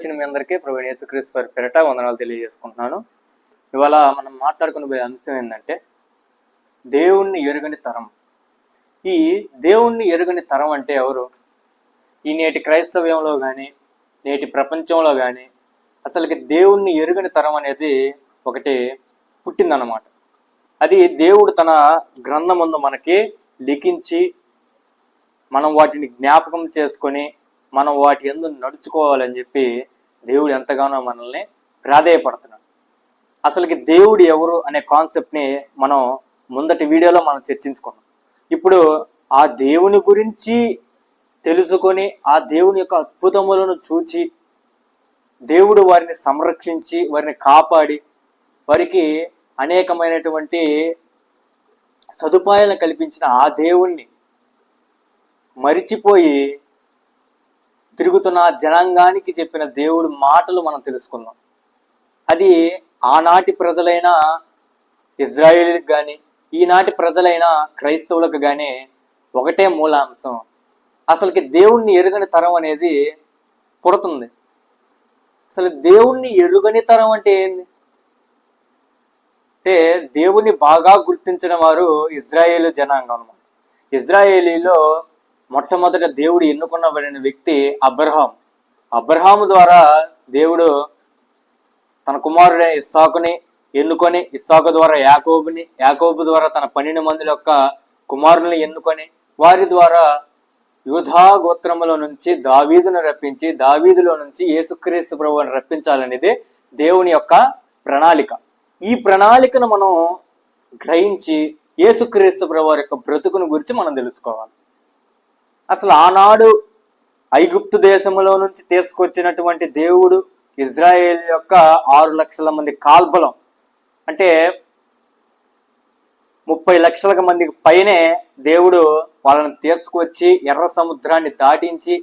వచ్చిన మీ అందరికీ ప్రభువైన యేసుక్రీస్తు వారి పేరిట వందనాలు తెలియజేసుకుంటున్నాను. ఇవాళ మనం మాట్లాడుకునే అంశం ఏంటంటే దేవుణ్ణి ఎరుగని తరం. ఈ దేవుణ్ణి ఎరుగని తరం అంటే ఎవరు? ఈ నేటి క్రైస్తవ్యంలో కానీ నేటి ప్రపంచంలో కానీ అసలుకి దేవుణ్ణి ఎరుగని తరం అనేది ఒకటి పుట్టిందన్నమాట. అది దేవుడు తన గ్రంథమందు మనకి లిఖించి మనం వాటిని జ్ఞాపకం చేసుకొని మనం వాటి యందు నడుచుకోవాలని చెప్పి దేవుడు ఎంతగానో మనల్ని ప్రాధేయపడుతున్నాడు. అసలుకి దేవుడు ఎవరు అనే కాన్సెప్ట్ని మనం ముందటి వీడియోలో మనం చర్చించుకున్నాం. ఇప్పుడు ఆ దేవుని గురించి తెలుసుకొని ఆ దేవుని యొక్క అద్భుతములను చూచి దేవుడు వారిని సంరక్షించి వారిని కాపాడి వారికి అనేకమైనటువంటి సదుపాయాలను కల్పించిన ఆ దేవుణ్ణి మరిచిపోయి తిరుగుతున్న జనాంగానికి చెప్పిన దేవుడు మాటలు మనం తెలుసుకున్నాం. అది ఆనాటి ప్రజలైన ఇజ్రాయేలీలకు కానీ ఈనాటి ప్రజలైన క్రైస్తవులకు కానీ ఒకటే మూలాంశం. అసలుకి దేవుణ్ణి ఎరుగని తరం అనేది పుడుతుంది. అసలు దేవుణ్ణి ఎరుగని తరం అంటే ఏంది అంటే దేవుణ్ణి బాగా గుర్తించిన వారు ఇజ్రాయేలు జనాంగం అన్నమాట. ఇజ్రాయేలీలో మొట్టమొదట దేవుడు ఎన్నుకున్నబడిన వ్యక్తి అబ్రహాము ద్వారా దేవుడు తన కుమారుడైన ఇస్సాకుని ఎన్నుకొని ఇస్సాకు ద్వారా యాకోబు ద్వారా తన 12 మంది యొక్క కుమారులను ఎన్నుకొని వారి ద్వారా యూదా గోత్రములో నుంచి దావీదును రప్పించి దావీదులో నుంచి యేసుక్రీస్తు ప్రభువుని రప్పించాలనేది దేవుని యొక్క ప్రణాళిక. ఈ ప్రణాళికను మనం గ్రహించి యేసుక్రీస్తు ప్రభువు యొక్క బ్రతుకును గురించి మనం తెలుసుకోవాలి. అసలు ఆనాడు ఐగుప్తు దేశంలో నుంచి తీసుకొచ్చినటువంటి దేవుడు ఇజ్రాయేల్ యొక్క 6 లక్షల మంది కాల్బలం అంటే 30 లక్షల మందికి పైనే దేవుడు వాళ్ళని తీసుకువచ్చి ఎర్ర సముద్రాన్ని దాటించి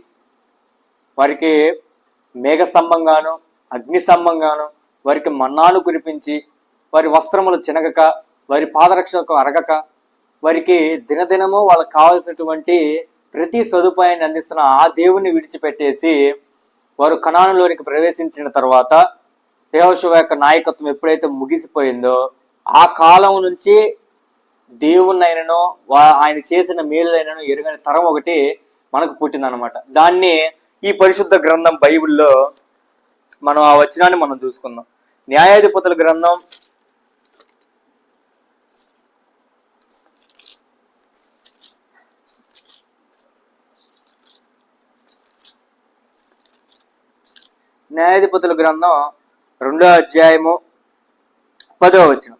వారికి మేఘస్తంభంగాను అగ్నిస్తంభంగాను వారికి మన్నాను కురిపించి వారి వస్త్రములు చినగక వారి పాదరక్షకు అరగక వారికి దినదినము వాళ్ళకి కావాల్సినటువంటి ప్రతి సదుపాయాన్ని అందిస్తున్న ఆ దేవుణ్ణి విడిచిపెట్టేసి వారు కనానులోనికి ప్రవేశించిన తర్వాత యెహోషువ యొక్క నాయకత్వం ఎప్పుడైతే ముగిసిపోయిందో ఆ కాలం నుంచి దేవుణ్ణైనను ఆయన చేసిన మేలులైనను ఎరుగని తరం ఒకటి మనకు పుట్టిందనమాట. దాన్ని ఈ పరిశుద్ధ గ్రంథం బైబిల్లో మనం ఆ వచనాన్ని మనం చూసుకుందాం. న్యాయాధిపతుల గ్రంథం 2వ అధ్యాయము 10వ వచనం.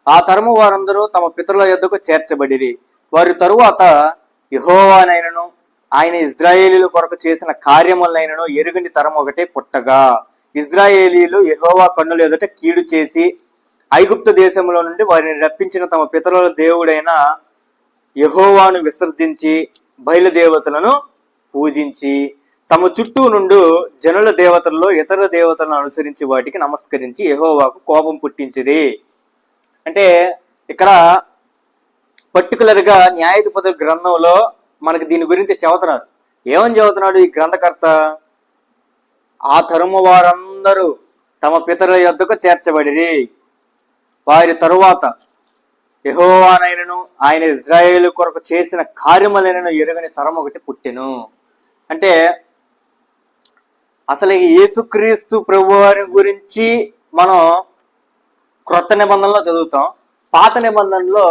ఆ తరము వారందరూ తమ పితరుల యొద్దకు చేర్చబడిరి. వారి తరువాత యెహోవానైనను ఆయన ఇజ్రాయేలీల కొరకు చేసిన కార్యములైనను ఎరుగని తరం ఒకటే పుట్టగా ఇజ్రాయేలీలు యెహోవా కన్నుల ఎదుట కీడు చేసి ఐగుప్తు దేశంలో నుండి వారిని రప్పించిన తమ పితరుల దేవుడైన యెహోవాను విసర్జించి బయలుదేవతలను పూజించి తమ చుట్టూ నుండి జనుల దేవతల్లో ఇతర దేవతలను అనుసరించి వాటికి నమస్కరించి యెహోవాకు కోపం పుట్టించిరి. అంటే ఇక్కడ పర్టికులర్గా న్యాయాధిపతుల గ్రంథంలో మనకి దీని గురించి చెబుతున్నారు. ఏమని చెబుతున్నాడు ఈ గ్రంథకర్త? ఆ తరుము వారందరూ తమ పితరుల యొద్దకు చేర్చబడిరి. వారి తరువాత యెహోవానైనను ఆయన ఇజ్రాయేలు కొరకు చేసిన కార్యములైనను ఎరుగని తరం ఒకటి పుట్టెను. అంటే అసలు యేసుక్రీస్తు ప్రభువారి గురించి మనం క్రొత్త నిబంధనలో చదువుతాం. పాత నిబంధనలో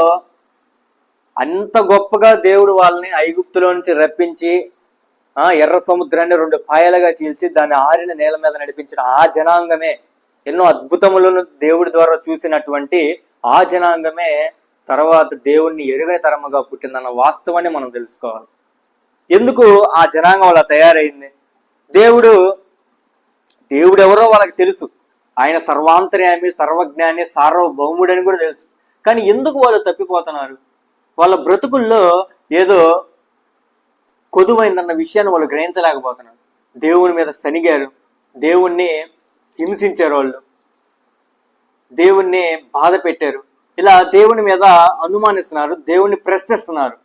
అంత గొప్పగా దేవుడు వాళ్ళని ఐగుప్తులో నుంచి రప్పించి ఎర్ర సముద్రాన్ని 2 పాయలుగా చీల్చి దాన్ని ఆరిన నేల మీద నడిపించిన ఆ జనాంగమే, ఎన్నో అద్భుతములను దేవుడి ద్వారా చూసినటువంటి ఆ జనాంగమే తర్వాత దేవుణ్ణి ఎరుగని తరముగా పుట్టిందన్న వాస్తవాన్ని మనం తెలుసుకోవాలి. ఎందుకు ఆ జనాంగం అలా తయారైంది? దేవుడు ఎవరో వాళ్ళకి తెలుసు. ఆయన సర్వాంతర్యామి, సర్వజ్ఞాని, సార్వభౌముడని కూడా తెలుసు. కానీ ఎందుకు వాళ్ళు తప్పిపోతున్నారు? వాళ్ళ బ్రతుకుల్లో ఏదో కొదువైందన్న విషయాన్ని వాళ్ళు గ్రహించలేకపోతున్నారు. దేవుని మీద సనిగారు, దేవుణ్ణి హింసించారు, వాళ్ళు దేవుణ్ణి బాధ పెట్టారు. ఇలా దేవుని మీద అనుమానిస్తున్నారు, దేవుణ్ణి ప్రశ్నిస్తున్నారు.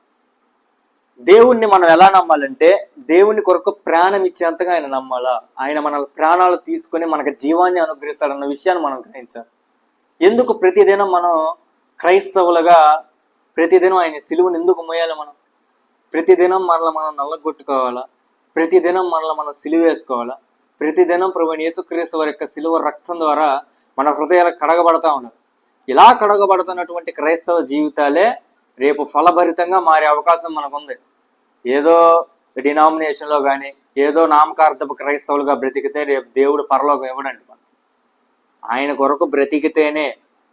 దేవుణ్ణి మనం ఎలా నమ్మాలంటే దేవుని కొరకు ప్రాణం ఇచ్చేంతగా ఆయన నమ్మాలా. ఆయన మన ప్రాణాలు తీసుకొని మనకు జీవాన్ని అనుగ్రహిస్తాడన్న విషయాన్ని మనం గ్రహించాలి. ఎందుకు ప్రతిదినం మనం క్రైస్తవులుగా ప్రతిదినం ఆయన సిలువను ఎందుకు మోయాలి? మనం ప్రతిదినం మనల్ని మనం నల్లగొట్టుకోవాలా? ప్రతిదినం మనల్ని మనం సిలువ వేసుకోవాలా? ప్రతిదినం ప్రభువైన యేసుక్రీస్తు వారి యొక్క సిలువ రక్తం ద్వారా మన హృదయాలు కడగబడతా ఉండాలి. ఇలా కడగబడుతున్నటువంటి క్రైస్తవ జీవితాలే రేపు ఫలభరితంగా మారే అవకాశం మనకుంది. ఏదో డినామినేషన్లో కానీ ఏదో నామకార్థపు క్రైస్తవులుగా బ్రతికితే రేపు దేవుడు పరలోకం ఇవ్వడండి. మనం ఆయన కొరకు బ్రతికితేనే,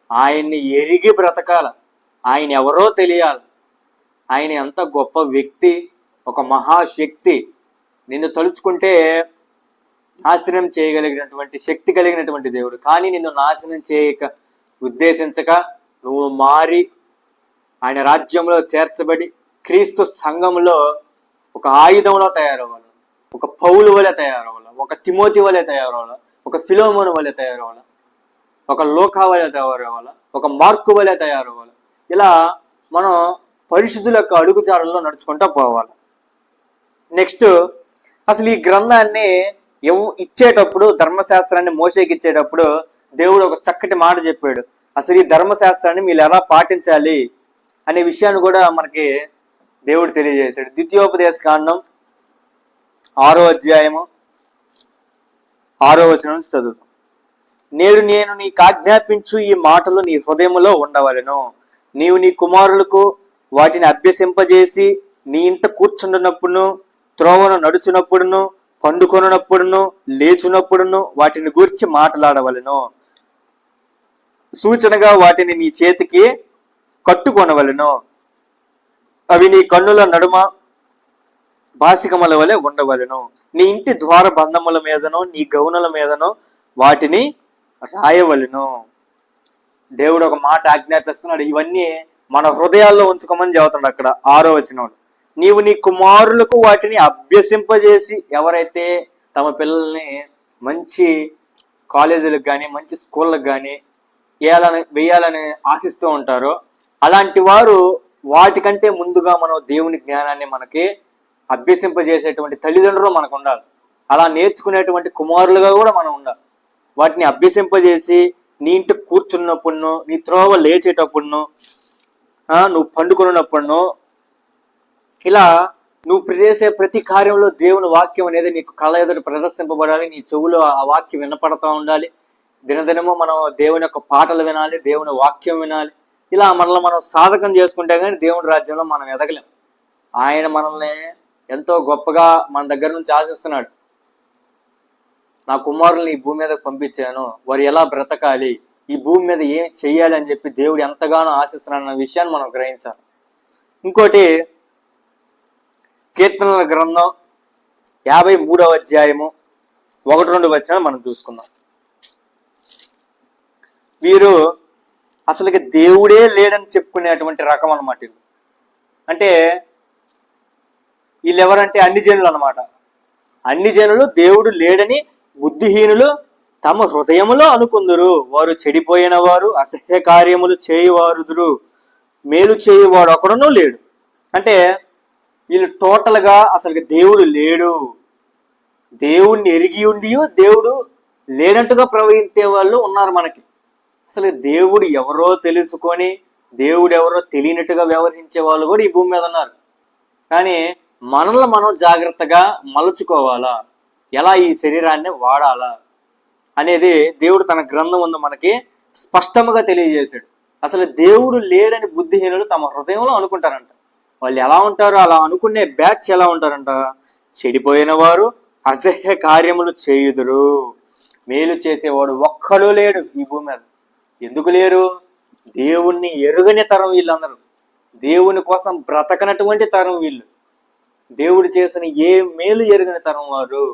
ఆయన్ని ఎరిగి బ్రతకాల, ఆయన ఎవరో తెలియాలి. ఆయన ఎంత గొప్ప వ్యక్తి, ఒక మహాశక్తి. నిన్ను తలుచుకుంటే నాశనం చేయగలిగినటువంటి శక్తి కలిగినటువంటి దేవుడు. కానీ నిన్ను నాశనం చేయక ఉద్దేశించక నువ్వు మారి ఆయన రాజ్యంలో చేర్చబడి క్రీస్తు సంఘంలో ఒక ఆయుధంలో తయారవ్వాలి, ఒక పౌలు వలె తయారవ్వాలి, ఒక తిమోతి వలె తయారవ్వాలి, ఒక ఫిలోమోను వలె తయారవ్వాలి, ఒక లోకా వలె తయారవ్వాలి, ఒక మార్కు వలె తయారవ్వాలి. ఇలా మనం పరిశుద్ధుల యొక్క అడుగుజాడల్లో నడుచుకుంటూ పోవాలి. నెక్స్ట్, అసలు ఈ గ్రంథాన్ని ఇచ్చేటప్పుడు, ధర్మశాస్త్రాన్ని మోషేకి ఇచ్చేటప్పుడు దేవుడు ఒక చక్కటి మాట చెప్పాడు. అసలు ఈ ధర్మశాస్త్రాన్ని మీరు ఎలా పాటించాలి అనే విషయాన్ని కూడా మనకి దేవుడు తెలియజేశాడు. ద్వితీయోపదేశ కాండం 6వ అధ్యాయము 6వ వచనం నుంచి చదువుతాం. నేడు నేను నీకు ఆజ్ఞాపించు ఈ మాటలు నీ హృదయములో ఉండవలెను. నీవు నీ కుమారులకు వాటిని అభ్యసింపజేసి నీ ఇంట కూర్చుంటున్నప్పుడును, త్రోవను నడుచునప్పుడును, పండుకొనున్నప్పుడును, లేచునప్పుడును వాటిని గూర్చి మాట్లాడవలెను. సూచనగా వాటిని నీ చేతికి కట్టుకొనవలెను. అవి నీ కన్నుల నడుమ బాసికముల వలె ఉండవలెను. నీ ఇంటి ద్వార బంధముల మీదనో నీ గౌనుల మీదనో వాటిని రాయవలెను. దేవుడు ఒక మాట ఆజ్ఞాపిస్తున్నాడు. ఇవన్నీ మన హృదయాల్లో ఉంచుకోమని చెబుతాడు అక్కడ 6వ వచనంలో. నీవు నీ కుమారులకు వాటిని అభ్యసింపజేసి, ఎవరైతే తమ పిల్లల్ని మంచి కాలేజీలకు కానీ మంచి స్కూళ్ళకు కానీ వేయాలని ఆశిస్తూ ఉంటారో అలాంటి వారు వాటికంటే ముందుగా మనం దేవుని జ్ఞానాన్ని మనకి అభ్యసింపజేసేటువంటి తల్లిదండ్రులు మనకు ఉండాలి. అలా నేర్చుకునేటువంటి కుమారులుగా కూడా మనం ఉండాలి. వాటిని అభ్యసింపజేసి నీ ఇంటి కూర్చున్నప్పుడును, నీ త్రోవ లేచేటప్పుడును, నువ్వు పండుకున్నప్పుడును, ఇలా నువ్వు చేసే ప్రతి కార్యంలో దేవుని వాక్యం అనేది నీకు కళ్ళ ఎదుట ప్రదర్శింపబడాలి. నీ చెవులో ఆ వాక్యం వినపడతా ఉండాలి. దినదినము మనం దేవుని యొక్క పాటలు వినాలి, దేవుని వాక్యం వినాలి. ఇలా మనల్ని మనం సాధకం చేసుకుంటే కానీ దేవుని రాజ్యంలో మనం ఎదగలేం. ఆయన మనల్ని ఎంతో గొప్పగా మన దగ్గర నుంచి ఆశిస్తున్నాడు. నా కుమారుల్ని ఈ భూమి మీదకి పంపించాను, వారు ఎలా బ్రతకాలి, ఈ భూమి మీద ఏం చెయ్యాలి అని చెప్పి దేవుడు ఎంతగానో ఆశిస్తున్నాడు అన్న విషయాన్ని మనం గ్రహించాలి. ఇంకోటి, కీర్తనల గ్రంథం 53వ అధ్యాయము 1-2 వచనాలు మనం చూసుకుందాం. వీరు అసలుకి దేవుడే లేడని చెప్పుకునేటువంటి రకం అన్నమాట. అంటే వీళ్ళు ఎవరంటే అన్ని జనులు అన్నమాట. అన్ని జనులు దేవుడు లేడని బుద్ధిహీనులు తమ హృదయములో అనుకుందురు. వారు చెడిపోయిన వారు, అసహ్య కార్యములు చేయువారుదురు, మేలు చేయువాడు ఒకడునూ లేడు. అంటే వీళ్ళు టోటల్గా అసలు దేవుడు లేడు, దేవుణ్ణి ఎరిగి ఉండి దేవుడు లేనట్టుగా ప్రవహించే వాళ్ళు ఉన్నారు మనకి. అసలు దేవుడు ఎవరో తెలుసుకొని దేవుడు ఎవరో తెలియనట్టుగా వ్యవహరించే వాళ్ళు కూడా ఈ భూమి మీద ఉన్నారు. కానీ మనల్ని మనం జాగ్రత్తగా మలుచుకోవాలా, ఎలా ఈ శరీరాన్ని వాడాలా అనేది దేవుడు తన గ్రంథం ముందు మనకి స్పష్టంగా తెలియజేశాడు. అసలు దేవుడు లేడని బుద్ధిహీనులు తమ హృదయంలో అనుకుంటారంట. వాళ్ళు ఎలా ఉంటారో అలా అనుకునే బ్యాచ్ ఎలా ఉంటారంట, చెడిపోయిన వారు, అసహ్య కార్యములు చేయుదురు, మేలు చేసేవాడు ఒక్కడూ లేడు ఈ భూమి మీద. ఎందుకు లేరు? దేవుణ్ణి ఎరుగని తరం వీళ్ళందరూ, దేవుని కోసం బ్రతకనటువంటి తరం వీళ్ళు, దేవుడు చేసిన ఏ మేలు ఎరుగని తరం వారు.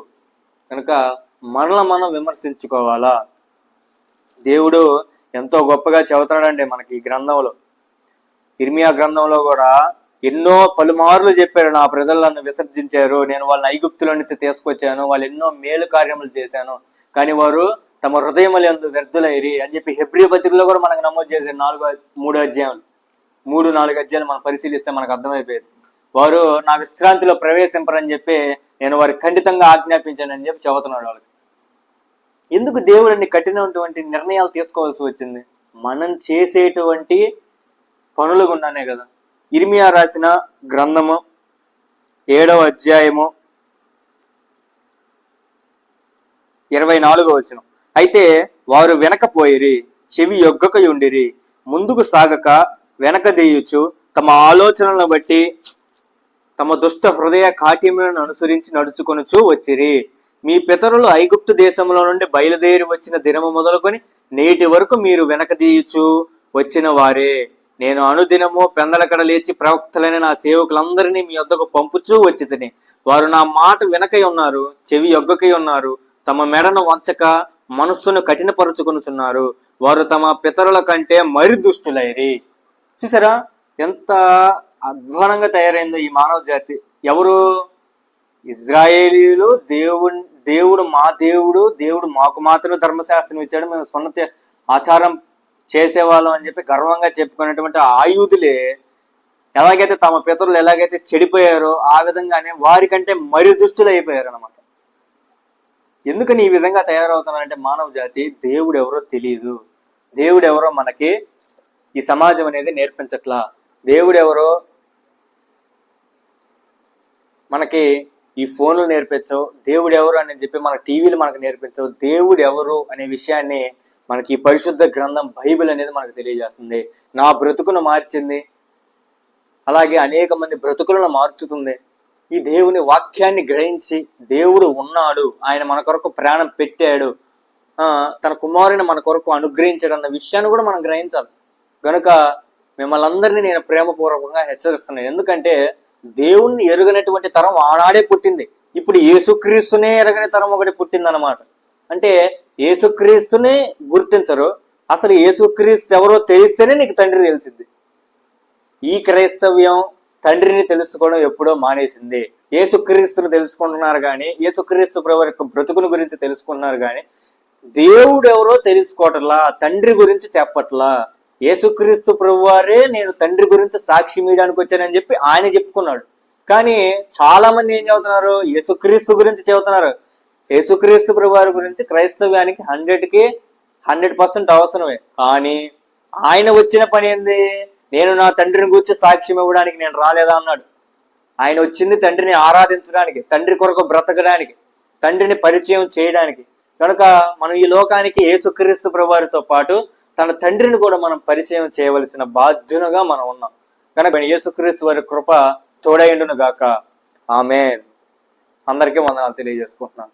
కనుక మనల్ని మనం విమర్శించుకోవాలా. దేవుడు ఎంతో గొప్పగా చెబుతున్నాడండి మనకి ఈ గ్రంథంలో. ఇర్మియా గ్రంథంలో కూడా ఎన్నో పలుమార్లు చెప్పాడు, నా ప్రజలు నన్ను విసర్జించారు, నేను వాళ్ళని ఐగుప్తుల నుంచి తీసుకొచ్చాను, వాళ్ళు ఎన్నో మేలు కార్యములు చేశాను, కానీ వారు తమ హృదయములందు వ్యర్థులైరి అని చెప్పి హెబ్రీ పత్రికలో కూడా మనకు నమోదు చేశారు. 3-4 అధ్యాయాలు మనం పరిశీలిస్తే మనకు అర్థమైపోయేది. వారు నా విశ్రాంతిలో ప్రవేశింపరని చెప్పి నేను వారికి ఖండితంగా ఆజ్ఞాపించానని చెప్పి చెబుతున్నాడు వాళ్ళకి. ఎందుకు దేవుడిని కఠినటువంటి నిర్ణయాలు తీసుకోవాల్సి వచ్చింది? మనం చేసేటువంటి పనుల గుండానే కదా. ఇర్మియా రాసిన గ్రంథము 7వ అధ్యాయము 24వ వచనం. అయితే వారు వెనకపోయిరి, చెవి యొగ్గకయుండిరి, ముందుకు సాగక వెనక దేయుచు తమ ఆలోచనలను బట్టి తమ దుష్ట హృదయ కాఠిన్యములను అనుసరించి నడుచుకొనుచు వచ్చిరి. మీ పితరులు ఐగుప్తు దేశంలో నుండి బయలుదేరి వచ్చిన దినము మొదలుకొని నేటి వరకు మీరు వెనకదీయుచు వచ్చిన వారే. నేను అనుదినము పెందలకడ లేచి ప్రవక్తలైన నా సేవకులందరినీ మీ వద్దకు పంపుచూ వచ్చి తిని, వారు నా మాట వెనకై ఉన్నారు, చెవి యొగ్గకై ఉన్నారు, తమ మెడను వంచక మనస్సును కఠినపరుచుకొనుచున్నారు. వారు తమ పితరుల కంటే మరి దుష్టులైరి. చూసారా ఎంత అధ్వానంగా తయారైందో ఈ మానవ జాతి. ఎవరు? ఇజ్రాయేలీలు. దేవుడు మా దేవుడు మాకు మాత్రమే ధర్మశాస్త్రం ఇచ్చాడు, మేము సున్నతి ఆచారం చేసేవాళ్ళం అని చెప్పి గర్వంగా చెప్పుకునేటువంటి ఆయుధులే ఎలాగైతే తమ పితరులు ఎలాగైతే చెడిపోయారో ఆ విధంగానే వారికంటే మరి దుష్టులు అయిపోయారు అనమాట. ఎందుకని ఈ విధంగా తయారవుతున్నారంటే మానవ జాతి దేవుడు ఎవరో తెలియదు. దేవుడు ఎవరో మనకి ఈ సమాజం అనేది నేర్పించట్లా. దేవుడు ఎవరో మనకి ఈ ఫోన్లు నేర్పించవు. దేవుడు ఎవరు అని చెప్పి మన టీవీలు మనకు నేర్పించవు. దేవుడు ఎవరు అనే విషయాన్ని మనకి ఈ పరిశుద్ధ గ్రంథం బైబిల్ అనేది మనకు తెలియజేస్తుంది. నా బ్రతుకును మార్చింది, అలాగే అనేక మంది బ్రతుకులను మార్చుతుంది. ఈ దేవుని వాక్యాన్ని గ్రహించి దేవుడు ఉన్నాడు, ఆయన మన కొరకు ప్రాణం పెట్టాడు, తన కుమారుని మన కొరకు అనుగ్రహించాడు అన్న విషయాన్ని కూడా మనం గ్రహించాలి. కనుక మిమ్మల్ని అందరినీ నేను ప్రేమపూర్వకంగా హెచ్చరిస్తున్నాను. ఎందుకంటే దేవుణ్ణి ఎరుగనటువంటి తరం ఆనాడే పుట్టింది. ఇప్పుడు యేసుక్రీస్తునే ఎరగని తరం ఒకటి పుట్టిందనమాట. అంటే యేసుక్రీస్తునే గుర్తించరు. అసలు యేసుక్రీస్తు ఎవరో తెలిస్తేనే నీకు తండ్రి తెలిసింది. ఈ క్రైస్తవ్యం తండ్రిని తెలుసుకోవడం ఎప్పుడో మానేసింది. యేసుక్రీస్తుని తెలుసుకుంటున్నారు కానీ, యేసుక్రీస్తు ప్రభు యొక్క బ్రతుకుని గురించి తెలుసుకుంటున్నారు కానీ దేవుడు ఎవరో తెలుసుకోవట్లా, తండ్రి గురించి చెప్పట్లా. యేసుక్రీస్తు ప్రభు వారే నేను తండ్రి గురించి సాక్షి మీయడానికి వచ్చానని చెప్పి ఆయన చెప్పుకున్నాడు. కానీ చాలా మంది ఏం చెబుతున్నారు? యేసుక్రీస్తు గురించి చెబుతున్నారు. యేసుక్రీస్తు ప్రభు వారి గురించి క్రైస్తవ్యానికి 100% అవసరమే. కానీ ఆయన వచ్చిన పని ఏంది? నేను నా తండ్రిని గురించి సాక్ష్యం ఇవ్వడానికి నేను రాలేదా అన్నాడు. ఆయన వచ్చింది తండ్రిని ఆరాధించడానికి, తండ్రి కొరకు బ్రతకడానికి, తండ్రిని పరిచయం చేయడానికి. కనుక మనం ఈ లోకానికి యేసుక్రీస్తు ప్రభువారితో పాటు తన తండ్రిని కూడా మనం పరిచయం చేయవలసిన బాధ్యునుగా మనం ఉన్నాం. కనుక యేసుక్రీస్తు వారి కృప తోడైండును గాక. ఆమేన్. అందరికీ వందనాలు తెలియజేసుకుంటున్నాను.